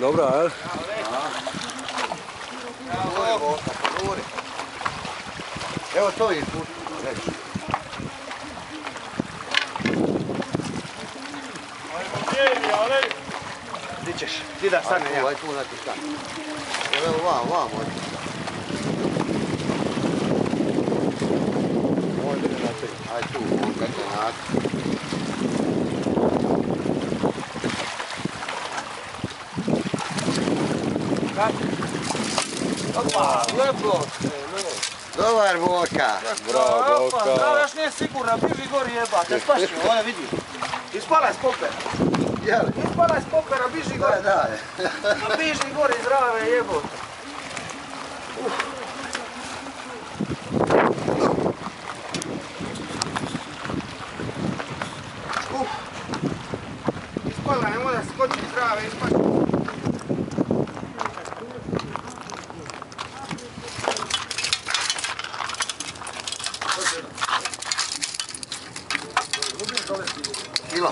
dobra, jel? Evo to je put, reći. Ajmo cijeli, ali... Di ćeš? Ti da stane ja. Aj tu da ti stane. Evo vam, aj tu, on kad je naći. Opa, lijepo. Dobar Boka. Bravo, Boka. Bravo, još nije sigurno, biži gori jebate, spašio, ovdje vidiš. Ispala je s popera. Jel? Ispala je s popera, biži gori. Da. Biži gori zdrave jebote. Ispala, ne mora skočiti zdrave, ispala. Kilo.